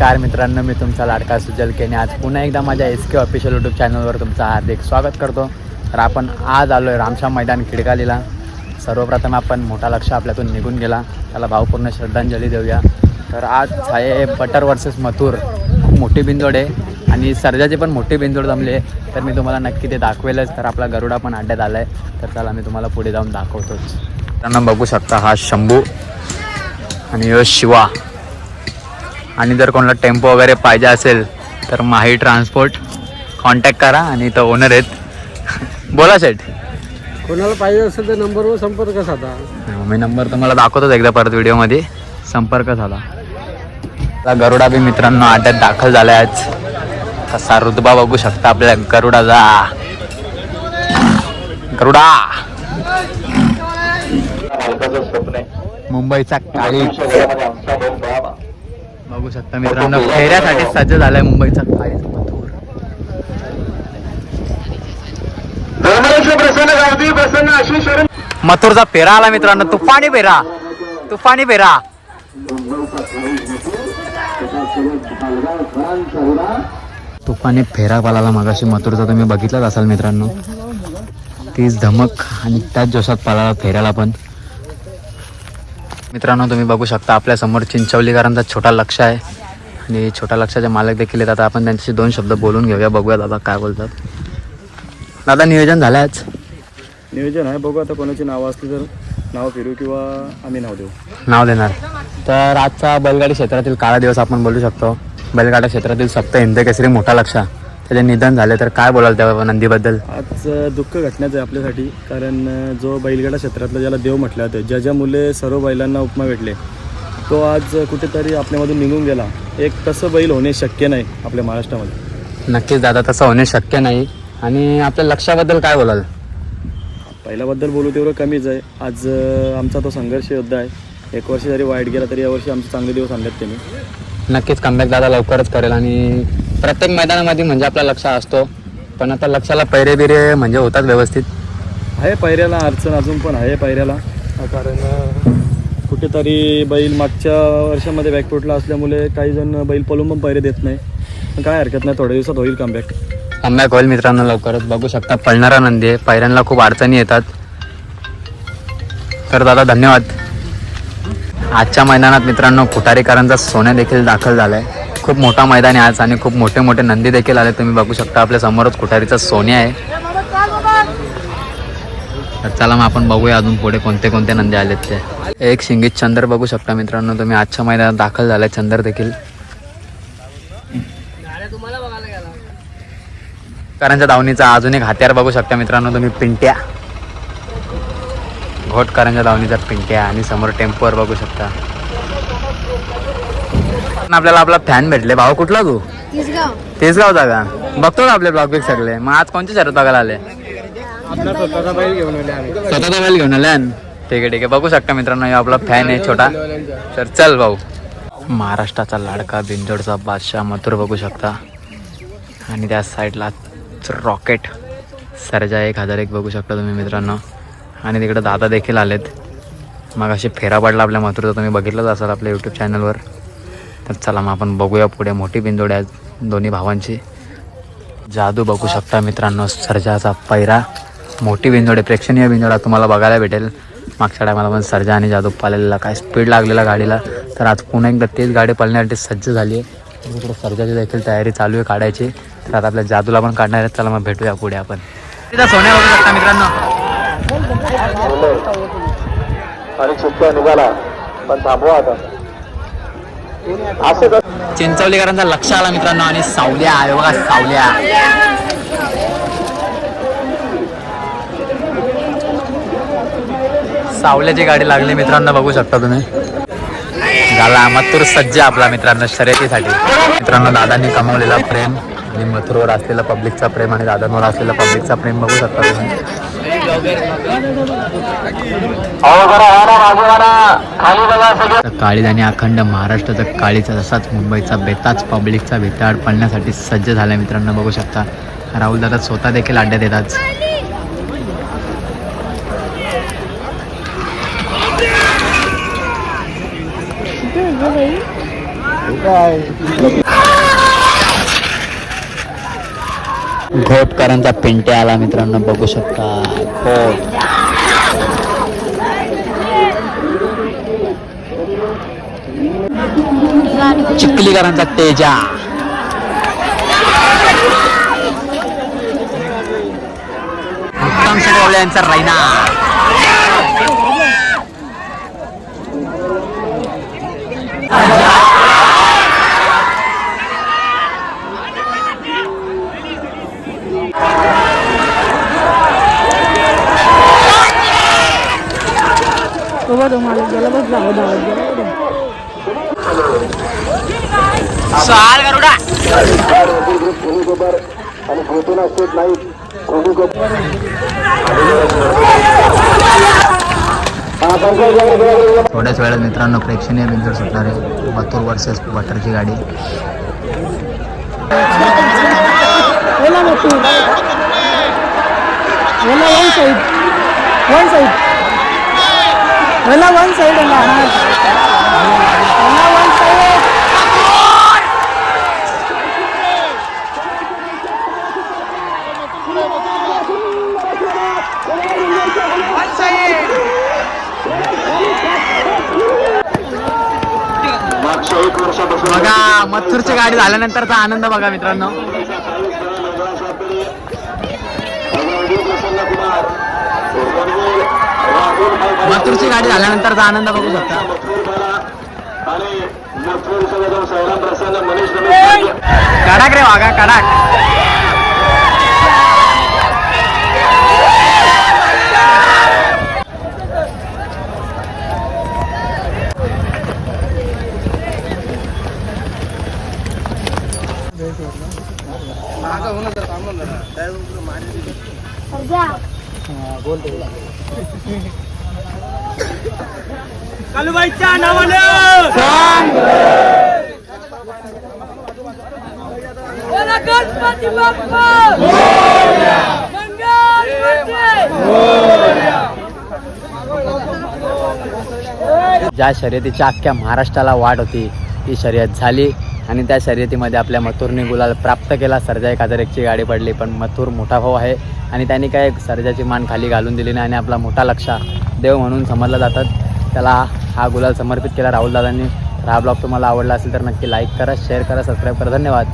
नमस्कार मित्रांनो, मी तुमचा लाडका सुजल केने आज पुन्हा एकदा माझ्या SK ऑफिशियल यूट्यूब चॅनलवर तुमचं हार्दिक स्वागत करतो. तर आपण आज आलो आहे रामश्याम मैदान खिडकालीला. सर्वप्रथम आपण मोठा लक्ष आपल्यातून निघून गेला, त्याला भावपूर्ण श्रद्धांजली देऊया. तर आज आहे बटर वर्सेस मथुर, खूप मोठी बिंदोड आहे आणि सर्जाची पण मोठी बिंदोड जमली आहे. तर मी तुम्हाला नक्की ते दाखवेलच. तर आपला गरुडा पण अड्ड्यात आला आहे, तर चला मी तुम्हाला पुढे जाऊन दाखवतोच. त्यांना बघू शकता, हा शंभू आणि यो शिवा. आणि जर कोणाला टेम्पो वगैरे पाहिजे असेल तर माही ट्रान्सपोर्ट कॉन्टॅक्ट करा आणि इथं ओनर आहेत. बोला सेठ, कोणाला पाहिजे असेल तर नंबरवर संपर्क साधा. मी नंबर तुम्हाला दाखवतोच एकदा परत व्हिडिओमध्ये, संपर्क झाला. आता गरुडा बी मित्रांनो अड्ड्यात दाखल झाला आहे. आज कसा रुतबा बघू शकता आपल्या गरुडाचा. गरुडा मुंबईचा काळी बघू शकता मित्रांनो, फेऱ्यासाठी सज्ज झालाय मुंबईचा काळी मथुर. मथुरचा फेरा आला मित्रांनो, तुफानी फेरा, तुफानी फेरा. तुफानी फेरा पालाला मगाशी मथुरचा, तुम्ही बघितलाच असाल मित्रांनो. तीच धमक आणि त्याच जोशात पालाला फेऱ्याला पण. मित्रांनो तुम्ही बघू शकता आपल्या समोर चिंचवलीकरांचा छोटा लक्ष आहे आणि छोटा लक्षाचे मालक देखील आहेत. आता आपण त्यांच्याशी दोन शब्द बोलून घेऊया, बघूया दादा काय बोलतात. दादा नियोजन झालं आज? नियोजन आहे, बघू आता कोणाची नावं असली तर नाव फिरू किंवा आम्ही नाव देऊ. नाव देणार. तर आजचा बैलगाडी क्षेत्रातील काळा दिवस आपण बोलू शकतो. बैलगाडा क्षेत्रातील सप्त हिंद केसरी मोठा लक्ष, त्याचे निधन झाले, तर काय बोलाल त्या नंदीबद्दल? आज दुःख घटनाच आहे आपल्यासाठी, कारण जो बैलगाडा क्षेत्रातला ज्याला देव म्हटलं जातं, ज्या मुले सर्व बैलांना उपमा भेटले, तो आज कुठेतरी आपल्यामधून निघून गेला. एक तसं बैल होणे शक्य नाही आपल्या महाराष्ट्रामध्ये. नक्कीच दादा, तसं होणे शक्य नाही. आणि आपल्या लक्षाबद्दल काय बोलाल? पहिल्याबद्दल बोलू तेवढं कमीच आहे. आज आमचा तो संघर्ष योद्धा आहे. एक वर्ष जरी वाईट गेला तरी यावर्षी आमचे चांगले दिवस आणलेत त्यांनी. नक्कीच कमबॅक दादा लवकरच करेल. आणि प्रत्येक मैदानामध्ये म्हणजे आपला लक्ष असतो, पण आता लक्षाला पैरे बिरे म्हणजे होतात व्यवस्थित. आहे पैऱ्याला अडचण अजून पण आहे पैऱ्याला, कारण कुठेतरी बैल मागच्या वर्षामध्ये बॅकफुटला असल्यामुळे काही जण बैल पळून पण पैरे देत नाही. पण काय हरकत नाही, थोड्या दिवसात होईल कमबॅक. कमबॅक होईल मित्रांनो लवकरच. बघू शकता पळणारा नंदी आहे, पैऱ्यांना खूप अडचणी येतात. तर दादा धन्यवाद. आजच्या मैदानात मित्रांनो खुटारीकरांचा सोन्या देखील दाखल झाला आहे. खूप मोठा मैदान आहे आज आणि खूप मोठे मोठे नंदी देखील आले. तुम्ही बघू शकता आपल्या समोरच खुटारीचा सोन्या आहे. तर चला मग आपण बघूया अजून पुढे कोणते कोणते नंदी आलेत ते. एक शिंगीत चंदर बघू शकता मित्रांनो तुम्ही, आजच्या मैदानात दाखल झालाय चंदर देखील. करांच्या दावणीचा अजून एक हत्यार बघू शकता मित्रांनो तुम्ही, पिंट्या. घोटकरांच्या दावणीचा पिंट्या. आणि समोर टेम्पोवर बघू शकता आपल्याला आपला फॅन भेटले. भाऊ कुठला तू? तेसगाव जागा बघतो का आपले ब्लॉग बिग सगळे? मग आज कोणती शर्यत बघायला आले? स्वतःचा बैल घेऊन आले. स्वतःचा बैल घेऊन आले. ठीक आहे ठीक आहे, बघू शकता मित्रांनो आपला फॅन आहे छोटा. तर चल भाऊ. महाराष्ट्राचा लाडका बिंजोडचा बादशाह मथुर बघू शकता. आणि त्या साईडला रॉकेट सर्जा 1001 बघू शकता तुम्ही मित्रांनो. आणि तिकडे दादा देखील आलेत. मग अशी फेरा पडला आपल्या मथुरचा, तुम्ही बघितलंच असाल आपल्या यूट्यूब चॅनलवर. तर चला मग आपण बघूया पुढे. मोठी बिंदोड आहे दोन्ही भावांची. जादू बघू शकता मित्रांनो, सर्जाचा पैरा. मोठी बिंदोड आहे, प्रेक्षणीय बिंदोड तुम्हाला बघायला भेटेल. मागच्या टायमाला पण सर्जा आणि जादू पालेला काय स्पीड लागलेला गाडीला. तर आज पुन्हा एकदा तेच गाडी पळण्यासाठी सज्ज झाली आहे. तिकडे सर्जाची देखील तयारी चालू आहे काढायची. तर आता आपल्या जादूला पण काढणार आहेत. चला मग भेटूया पुढे आपण. तिथं सोन्या बघू शकता मित्रांनो. आणि चित्त्या निघाला पण थांबवा आता. चिंचवलीकरांचा लक्ष आला मित्रांनो. आणि सावल्या आहे बघा, सावल्या. सावल्याची गाडी लागली मित्रांनो, बघू शकता तुम्ही. झाला मथुर सज्ज आपला मित्रांनो शर्यतीसाठी. मित्रांनो दादांनी कमावलेला प्रेम आणि मथुरवर असलेला पब्लिकचा प्रेम आणि दादांवर असलेला पब्लिकचा प्रेम बघू शकता तुम्ही. काळीज आणि अखंड महाराष्ट्राचा काळीचा तसाच मुंबईचा बेताच पब्लिकचा बेताड पळण्यासाठी सज्ज झाला मित्रांनो, बघू शकता. राहुल दादा स्वतः देखील अड्ड्यात येतात. घोटकरांचा पिंटे आला मित्रांनो, बघू शकता. घोट चिखलीकरांचा तेजा. उत्तम शिरोळे यांचा रैना. साल गरुडा. थोड्याच वेळात मित्रांनो प्रेक्षणीय बिंदू सुटणार आहे. मथुर वर्सेस वॉटरची गाडी. बघा मथुरची गाडी झाल्यानंतरचा आनंद बघा मित्रांनो. मथुरची गाडी झाल्यानंतरचा आनंद बघू शकता. कडाक रे वागा कडाक. कालूबाईच्या नावानं गणपती बाप्पा ज्या शर्यतीच्या अख्ख्या महाराष्ट्राला वाट होती ती शर्यत झाली आणि त्या शर्यतीमध्ये आपल्या मथुरने गुलाल प्राप्त केला. सर्जा 1001ची गाडी पडली पण मथुर मोठा भाऊ आहे आणि त्यांनी काय सर्जाची मान खाली घालून दिली नाही आणि आपला मोठा लक्ष्य देव म्हणून समजला जातात. त्याला हा गुलाल समर्पित केला राहुल दादांनी. हा ब्लॉग तुम्हाला आवडला असेल तर नक्की लाईक करा, शेअर करा, सबस्क्राईब करा. धन्यवाद.